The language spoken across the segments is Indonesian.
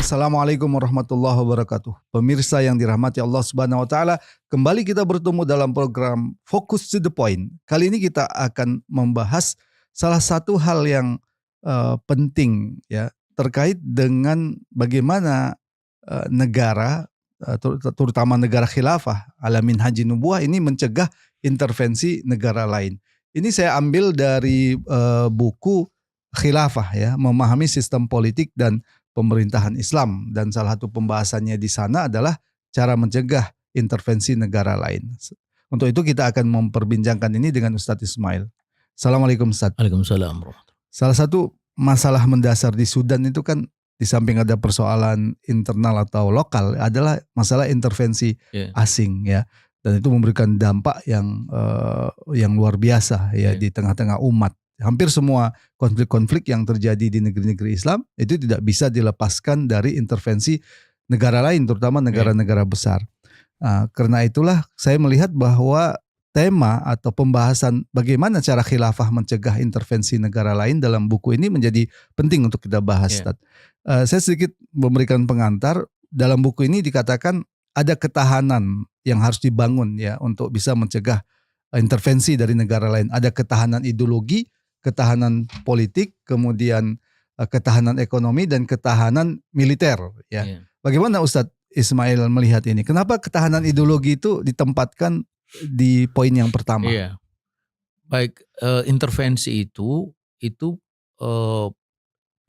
Assalamualaikum warahmatullahi wabarakatuh. Pemirsa yang dirahmati Allah Subhanahu wa taala, kembali kita bertemu dalam program Focus to the Point. Kali ini kita akan membahas salah satu hal yang penting ya, terkait dengan bagaimana negara terutama negara khilafah ala minhajin nubuwah ini mencegah intervensi negara lain. Ini saya ambil dari buku Khilafah ya, memahami sistem politik dan pemerintahan Islam, dan salah satu pembahasannya di sana adalah cara mencegah intervensi negara lain. Untuk itu kita akan memperbincangkan ini dengan Ustadz Ismail. Assalamualaikum Ustadz. Waalaikumsalam. Salah satu masalah mendasar di Sudan itu kan, di samping ada persoalan internal atau lokal, adalah masalah intervensi asing ya, dan itu memberikan dampak yang luar biasa ya di tengah-tengah umat. Hampir semua konflik-konflik yang terjadi di negeri-negeri Islam itu tidak bisa dilepaskan dari intervensi negara lain, terutama negara-negara besar. Karena itulah saya melihat bahwa tema atau pembahasan bagaimana cara khilafah mencegah intervensi negara lain dalam buku ini menjadi penting untuk kita bahas. Saya sedikit memberikan pengantar. Dalam buku ini dikatakan ada ketahanan yang harus dibangun ya untuk bisa mencegah intervensi dari negara lain. Ada ketahanan ideologi, ketahanan politik, kemudian ketahanan ekonomi, dan ketahanan militer ya. Bagaimana Ustadz Ismail melihat ini? Kenapa ketahanan ideologi itu ditempatkan di poin yang pertama? Baik, intervensi itu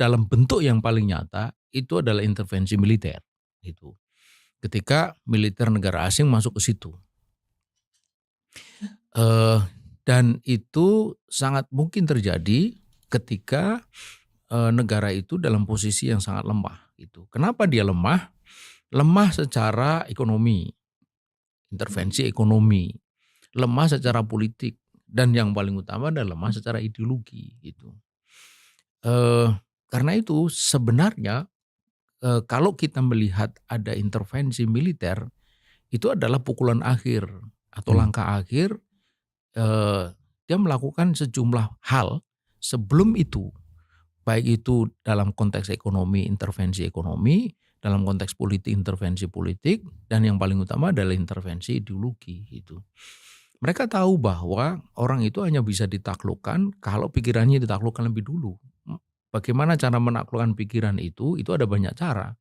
dalam bentuk yang paling nyata itu adalah intervensi militer. Itu ketika militer negara asing masuk ke situ. Dan itu sangat mungkin terjadi ketika negara itu dalam posisi yang sangat lemah. Gitu. Kenapa dia lemah? Lemah secara ekonomi, intervensi ekonomi, lemah secara politik, dan yang paling utama adalah lemah secara ideologi. Gitu. Karena itu sebenarnya kalau kita melihat ada intervensi militer, itu adalah pukulan akhir atau langkah akhir. Dia melakukan sejumlah hal sebelum itu, baik itu dalam konteks ekonomi, intervensi ekonomi, dalam konteks politik, intervensi politik, dan yang paling utama adalah intervensi ideologi. Gitu. Mereka tahu bahwa orang itu hanya bisa ditaklukkan kalau pikirannya ditaklukkan lebih dulu. Bagaimana cara menaklukkan pikiran itu ada banyak cara.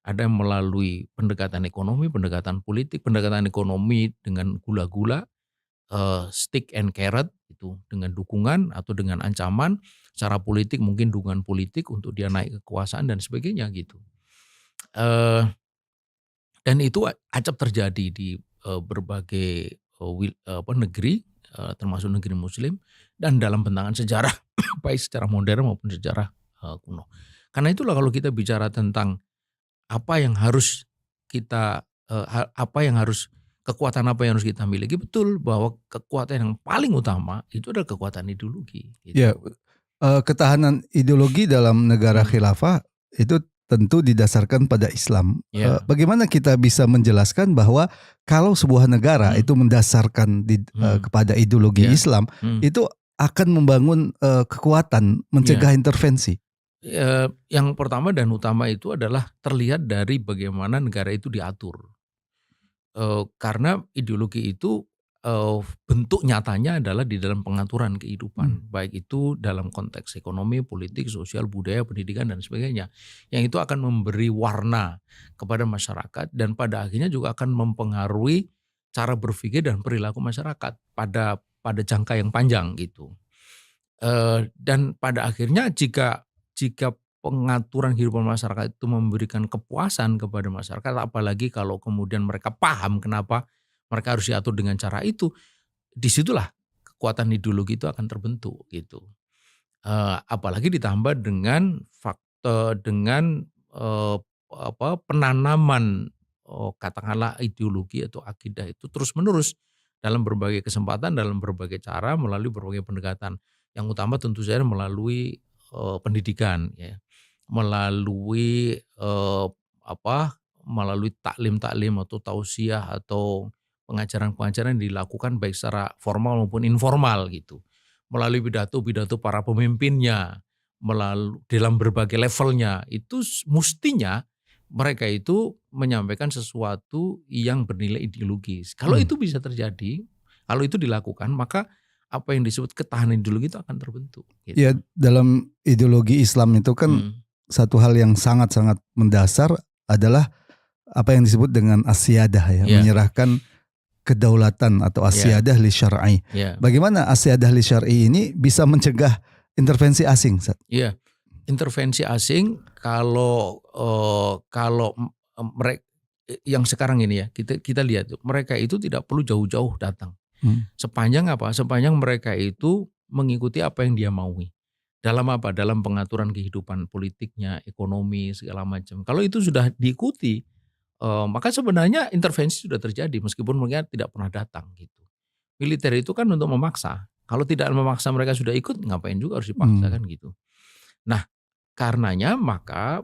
Ada yang melalui pendekatan ekonomi, pendekatan politik, pendekatan ekonomi dengan gula-gula, stick and carrot itu dengan dukungan atau dengan ancaman. Secara politik mungkin dukungan politik untuk dia naik kekuasaan dan sebagainya gitu. Dan itu acap terjadi di berbagai negeri, termasuk negeri Muslim, dan dalam bentangan sejarah baik secara modern maupun sejarah kuno. Karena itulah kalau kita bicara tentang apa yang harus kita kekuatan apa yang harus kita miliki, betul bahwa kekuatan yang paling utama itu adalah kekuatan ideologi. Gitu. Ya, ketahanan ideologi dalam negara khilafah itu tentu didasarkan pada Islam. Bagaimana kita bisa menjelaskan bahwa kalau sebuah negara itu mendasarkan kepada ideologi Islam, itu akan membangun kekuatan mencegah intervensi? Yang pertama dan utama itu adalah terlihat dari bagaimana negara itu diatur. Karena ideologi itu bentuk nyatanya adalah di dalam pengaturan kehidupan, baik itu dalam konteks ekonomi, politik, sosial, budaya, pendidikan, dan sebagainya. Yang itu akan memberi warna kepada masyarakat dan pada akhirnya juga akan mempengaruhi cara berpikir dan perilaku masyarakat pada jangka yang panjang gitu. Dan pada akhirnya jika pengaturan kehidupan masyarakat itu memberikan kepuasan kepada masyarakat, apalagi kalau kemudian mereka paham kenapa mereka harus diatur dengan cara itu, disitulah kekuatan ideologi itu akan terbentuk gitu. Apalagi ditambah dengan penanaman katakanlah ideologi atau akidah itu terus menerus dalam berbagai kesempatan, dalam berbagai cara, melalui berbagai pendekatan. Yang utama tentu saja melalui pendidikan ya. Melalui taklim atau tausiah atau pengajaran-pengajaran yang dilakukan baik secara formal maupun informal gitu. Melalui pidato-pidato para pemimpinnya, melalui dalam berbagai levelnya, itu mestinya mereka itu menyampaikan sesuatu yang bernilai ideologis. Kalau itu bisa terjadi, kalau itu dilakukan, maka apa yang disebut ketahanan ideologi itu akan terbentuk. Gitu. Ya, dalam ideologi Islam itu kan satu hal yang sangat-sangat mendasar adalah apa yang disebut dengan asyadah ya, menyerahkan kedaulatan atau asyadah li syar'i. Bagaimana asyadah li syar'i ini bisa mencegah intervensi asing? Iya, intervensi asing kalau mereka yang sekarang ini ya kita lihat mereka itu tidak perlu jauh-jauh datang. Sepanjang apa? Sepanjang mereka itu mengikuti apa yang dia maui. Dalam apa? Dalam pengaturan kehidupan politiknya, ekonomi segala macam. Kalau itu sudah diikuti, maka sebenarnya intervensi sudah terjadi meskipun mereka tidak pernah datang gitu. Militer itu kan untuk memaksa. Kalau tidak memaksa mereka sudah ikut, ngapain juga harus dipaksa kan gitu. Nah, karenanya maka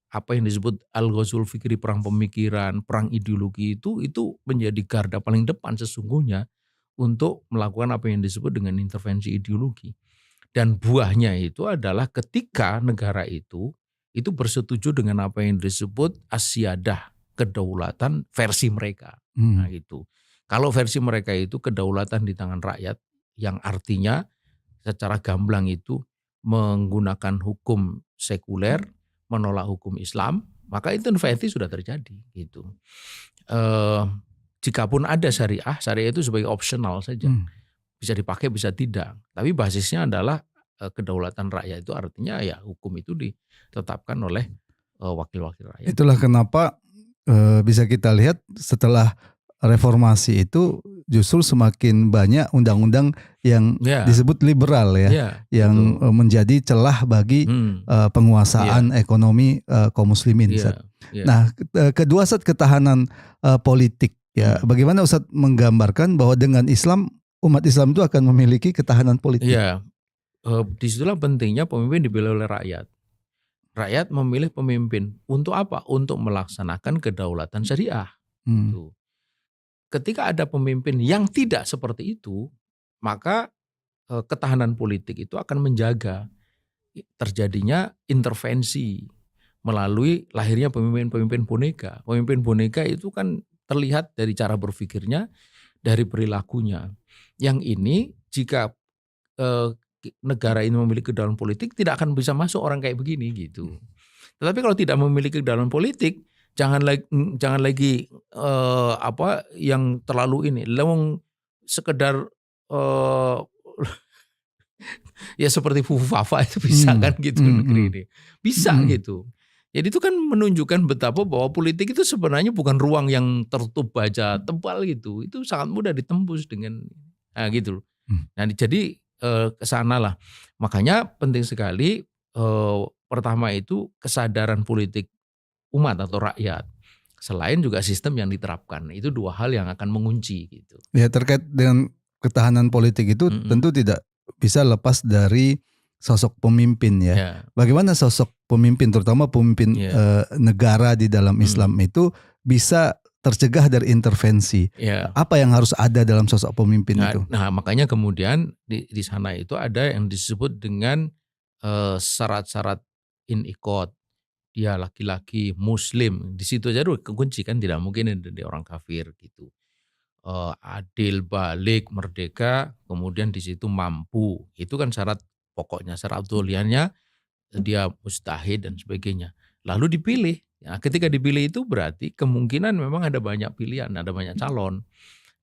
apa yang disebut al-ghazwul fikri, perang pemikiran, perang ideologi itu menjadi garda paling depan sesungguhnya untuk melakukan apa yang disebut dengan intervensi ideologi. Dan buahnya itu adalah ketika negara itu bersetuju dengan apa yang disebut asyadah, kedaulatan versi mereka. Nah itu. Kalau versi mereka itu kedaulatan di tangan rakyat, yang artinya secara gamblang itu menggunakan hukum sekuler, menolak hukum Islam, maka intervensi sudah terjadi gitu. Jikapun ada syariah itu sebagai opsional saja. Bisa dipakai, bisa tidak. Tapi basisnya adalah kedaulatan rakyat, itu artinya ya hukum itu ditetapkan oleh wakil-wakil rakyat. Itulah kenapa bisa kita lihat setelah reformasi itu justru semakin banyak undang-undang yang disebut liberal yang menjadi celah bagi penguasaan ekonomi kaum muslimin. Nah, kedua set ketahanan politik ya, bagaimana Ustadz menggambarkan bahwa dengan Islam umat Islam itu akan memiliki ketahanan politik? Ya, disitulah pentingnya pemimpin dipilih oleh rakyat. Rakyat memilih pemimpin untuk apa? Untuk melaksanakan kedaulatan syariah. Gitu. Ketika ada pemimpin yang tidak seperti itu, maka ketahanan politik itu akan menjaga terjadinya intervensi melalui lahirnya pemimpin-pemimpin boneka. Pemimpin boneka itu kan terlihat dari cara berpikirnya, dari perilakunya. Yang ini jika negara ini memiliki kedaulatan politik, tidak akan bisa masuk orang kayak begini gitu. Tetapi kalau tidak memiliki kedaulatan politik, jangan lagi apa yang terlalu ini, lewong sekedar ya seperti Fufafa itu bisa kan gitu negeri ini, bisa gitu. Jadi itu kan menunjukkan betapa bahwa politik itu sebenarnya bukan ruang yang tertutup baja tebal gitu, itu sangat mudah ditembus dengan gitu. Nah jadi kesana lah, makanya penting sekali pertama itu kesadaran politik umat atau rakyat, selain juga sistem yang diterapkan. Itu dua hal yang akan mengunci gitu. Ya, terkait dengan ketahanan politik itu tentu tidak bisa lepas dari sosok pemimpin ya. Bagaimana sosok pemimpin, terutama pemimpin negara di dalam Islam itu bisa tercegah dari intervensi? Apa yang harus ada dalam sosok pemimpin itu? Nah, makanya kemudian di sana itu ada yang disebut dengan syarat-syarat inqiyad. Dia laki-laki muslim, di situ aja udah kekunci kan, tidak mungkin dari orang kafir gitu. Adil, balik, merdeka, kemudian di situ mampu, itu kan syarat pokoknya. Syarat abduliannya dia mustahid dan sebagainya. Lalu dipilih. Ya, ketika dipilih itu berarti kemungkinan memang ada banyak pilihan, ada banyak calon.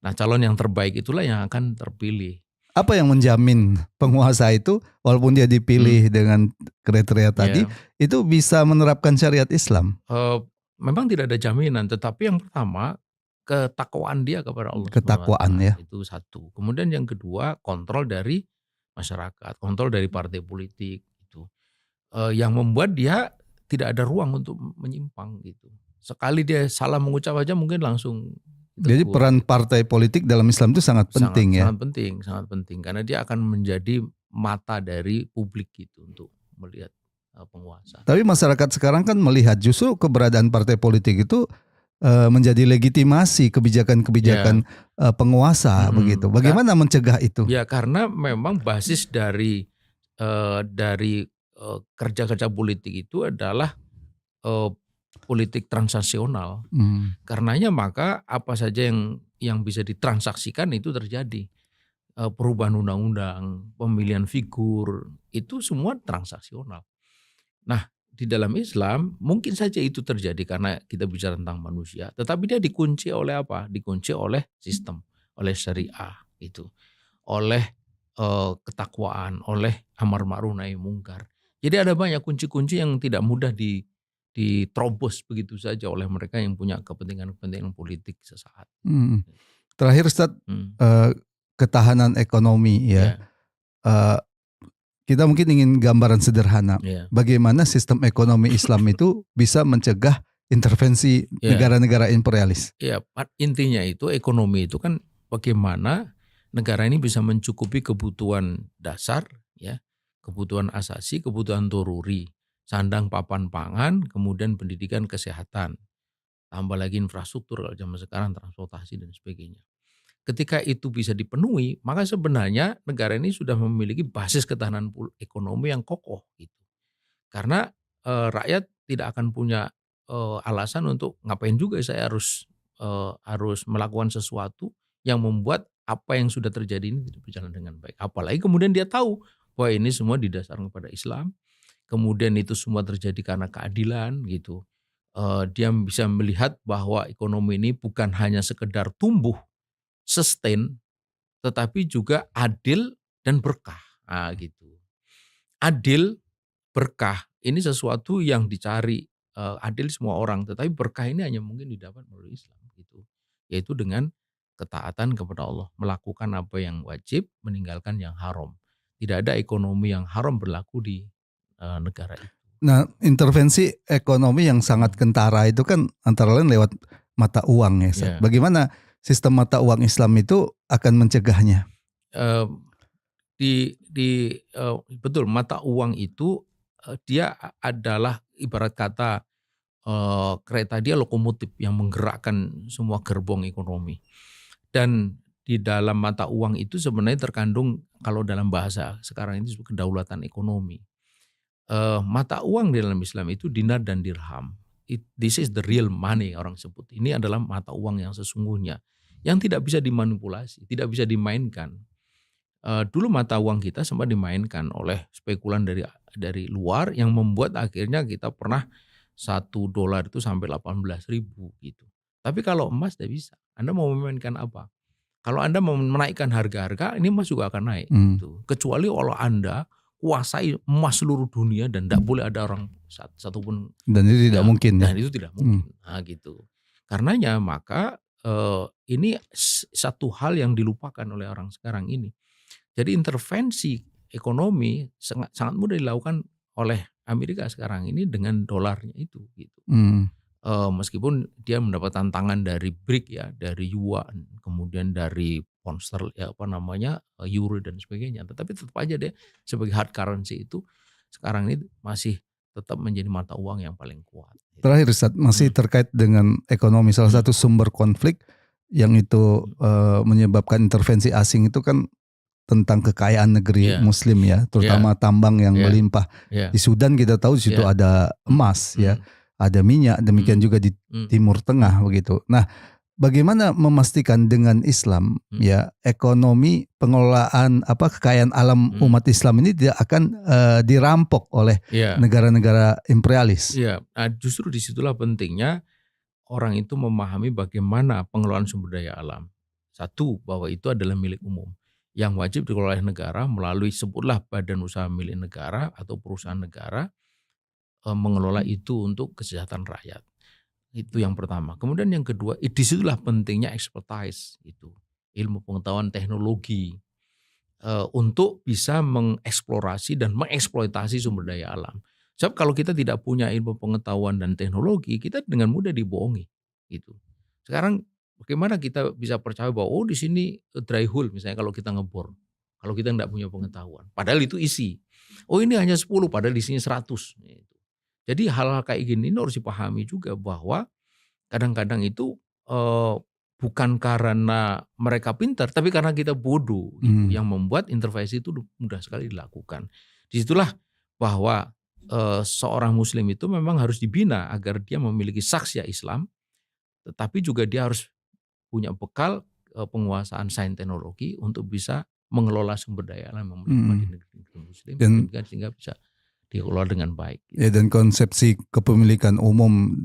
Nah, calon yang terbaik itulah yang akan terpilih. Apa yang menjamin penguasa itu walaupun dia dipilih dengan kriteria tadi itu bisa menerapkan syariat Islam? Memang tidak ada jaminan, tetapi yang pertama ketakwaan dia kepada Allah. Ketakwaan ya. Itu satu. Kemudian yang kedua kontrol dari masyarakat, kontrol dari partai politik itu. Yang membuat dia tidak ada ruang untuk menyimpang gitu. Sekali dia salah mengucap aja mungkin langsung. Jadi peran partai politik dalam Islam itu sangat penting. Sangat penting karena dia akan menjadi mata dari publik gitu untuk melihat penguasa. Tapi masyarakat sekarang kan melihat justru keberadaan partai politik itu menjadi legitimasi kebijakan-kebijakan penguasa begitu. Bagaimana mencegah itu? Ya karena memang basis dari kerja-kerja politik itu adalah politik transaksional. Karenanya maka apa saja yang bisa ditransaksikan itu terjadi. Perubahan undang-undang, pemilihan figur, itu semua transaksional. Nah, di dalam Islam mungkin saja itu terjadi karena kita bicara tentang manusia, tetapi dia dikunci oleh apa? Dikunci oleh sistem, oleh syariah itu, oleh ketakwaan, oleh amar ma'ruf nahi mungkar. Jadi ada banyak kunci-kunci yang tidak mudah diterobos begitu saja oleh mereka yang punya kepentingan-kepentingan politik sesaat. Terakhir Ustaz, ketahanan ekonomi ya. Kita mungkin ingin gambaran sederhana. Bagaimana sistem ekonomi Islam itu bisa mencegah intervensi negara-negara imperialis. Intinya itu ekonomi itu kan bagaimana negara ini bisa mencukupi kebutuhan dasar, ya, kebutuhan asasi, kebutuhan doruri, sandang papan pangan, kemudian pendidikan, kesehatan, tambah lagi infrastruktur kalau zaman sekarang transportasi dan sebagainya. Ketika itu bisa dipenuhi, maka sebenarnya negara ini sudah memiliki basis ketahanan ekonomi yang kokoh gitu. Karena rakyat tidak akan punya alasan untuk ngapain juga saya harus melakukan sesuatu yang membuat apa yang sudah terjadi ini tidak berjalan dengan baik. Apalagi kemudian dia tahu bahwa ini semua didasarkan pada Islam. Kemudian itu semua terjadi karena keadilan gitu. Dia bisa melihat bahwa ekonomi ini bukan hanya sekedar tumbuh, sustain, tetapi juga adil dan berkah. Nah, gitu. Adil, berkah ini sesuatu yang dicari, adil semua orang, tetapi berkah ini hanya mungkin didapat melalui Islam gitu. Yaitu dengan ketaatan kepada Allah, melakukan apa yang wajib, meninggalkan yang haram. Tidak ada ekonomi yang haram berlaku di negara itu. Nah, intervensi ekonomi yang sangat kentara itu kan antara lain lewat mata uang ya. Yeah. Bagaimana sistem mata uang Islam itu akan mencegahnya? Betul, mata uang itu dia adalah ibarat kata kereta, dia lokomotif yang menggerakkan semua gerbong ekonomi. Dan di dalam mata uang itu sebenarnya terkandung, kalau dalam bahasa sekarang ini disebut kedaulatan ekonomi. Mata uang di dalam Islam itu dinar dan dirham. This is the real money orang sebut. Ini adalah mata uang yang sesungguhnya, yang tidak bisa dimanipulasi, tidak bisa dimainkan. Dulu mata uang kita sempat dimainkan oleh spekulan dari luar yang membuat akhirnya kita pernah $1 itu sampai 18.000 gitu. Tapi kalau emas tidak bisa. Anda mau memainkan apa? Kalau Anda mau menaikkan harga-harga, ini emas juga akan naik. Gitu. Kecuali kalau Anda kuasai emas seluruh dunia dan tidak boleh ada orang satupun. Dan itu tidak mungkin. Dan itu tidak mungkin. Nah, gitu. Karenanya maka ini satu hal yang dilupakan oleh orang sekarang ini. Jadi intervensi ekonomi sangat mudah dilakukan oleh Amerika sekarang ini dengan dolarnya itu. Gitu. Meskipun dia mendapat tantangan dari BRIC ya, dari yuan, kemudian dari pound sterling, euro dan sebagainya. Tetapi tetap aja dia sebagai hard currency itu sekarang ini masih tetap menjadi mata uang yang paling kuat. Terakhir Ustaz, masih terkait dengan ekonomi, salah satu sumber konflik yang itu menyebabkan intervensi asing itu kan tentang kekayaan negeri Muslim ya, terutama tambang yang melimpah. Di Sudan kita tahu di situ ada emas ya, ada minyak, demikian juga di Timur Tengah begitu. Nah, bagaimana memastikan dengan Islam ya ekonomi pengelolaan kekayaan alam umat Islam ini tidak akan dirampok oleh negara-negara imperialis? Iya, justru disitulah pentingnya orang itu memahami bagaimana pengelolaan sumber daya alam. Satu, bahwa itu adalah milik umum yang wajib dikelola oleh negara melalui sebutlah badan usaha milik negara atau perusahaan negara, mengelola itu untuk kesejahteraan rakyat. Itu yang pertama. Kemudian yang kedua, disitulah pentingnya expertise itu, ilmu pengetahuan teknologi untuk bisa mengeksplorasi dan mengeksploitasi sumber daya alam. Sebab kalau kita tidak punya ilmu pengetahuan dan teknologi, kita dengan mudah dibohongi. Gitu. Sekarang bagaimana kita bisa percaya bahwa di sini dry hole misalnya kalau kita ngebor, kalau kita tidak punya pengetahuan, padahal itu isi. Ini hanya 10, padahal di sini 100. Gitu. Jadi hal-hal kayak gini ini harus dipahami juga bahwa kadang-kadang itu bukan karena mereka pintar, tapi karena kita bodoh gitu, yang membuat intervensi itu mudah sekali dilakukan. Disitulah bahwa seorang muslim itu memang harus dibina agar dia memiliki saksya Islam, tetapi juga dia harus punya bekal penguasaan sains teknologi untuk bisa mengelola sumber daya alam yang melimpah di negeri muslim, sehingga bisa dikelola dengan baik. Ya, dan konsepsi kepemilikan umum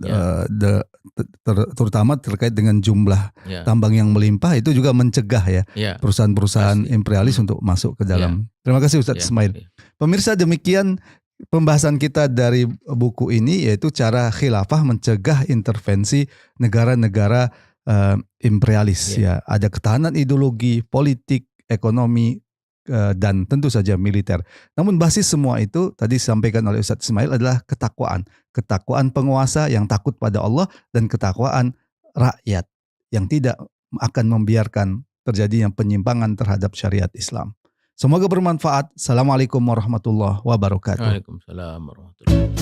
terutama terkait dengan jumlah tambang yang melimpah itu juga mencegah perusahaan-perusahaan imperialis untuk masuk ke dalam. Terima kasih Ustadz Ismail. Pemirsa, demikian pembahasan kita dari buku ini, yaitu cara khilafah mencegah intervensi negara-negara imperialis. Ya, ada ketahanan ideologi, politik, ekonomi, dan tentu saja militer. Namun basis semua itu tadi disampaikan oleh Ustadz Ismail adalah ketakwaan. Ketakwaan penguasa yang takut pada Allah dan ketakwaan rakyat yang tidak akan membiarkan terjadinya penyimpangan terhadap syariat Islam. Semoga bermanfaat. Assalamualaikum warahmatullahi wabarakatuh. Waalaikumsalam warahmatullahi wabarakatuh.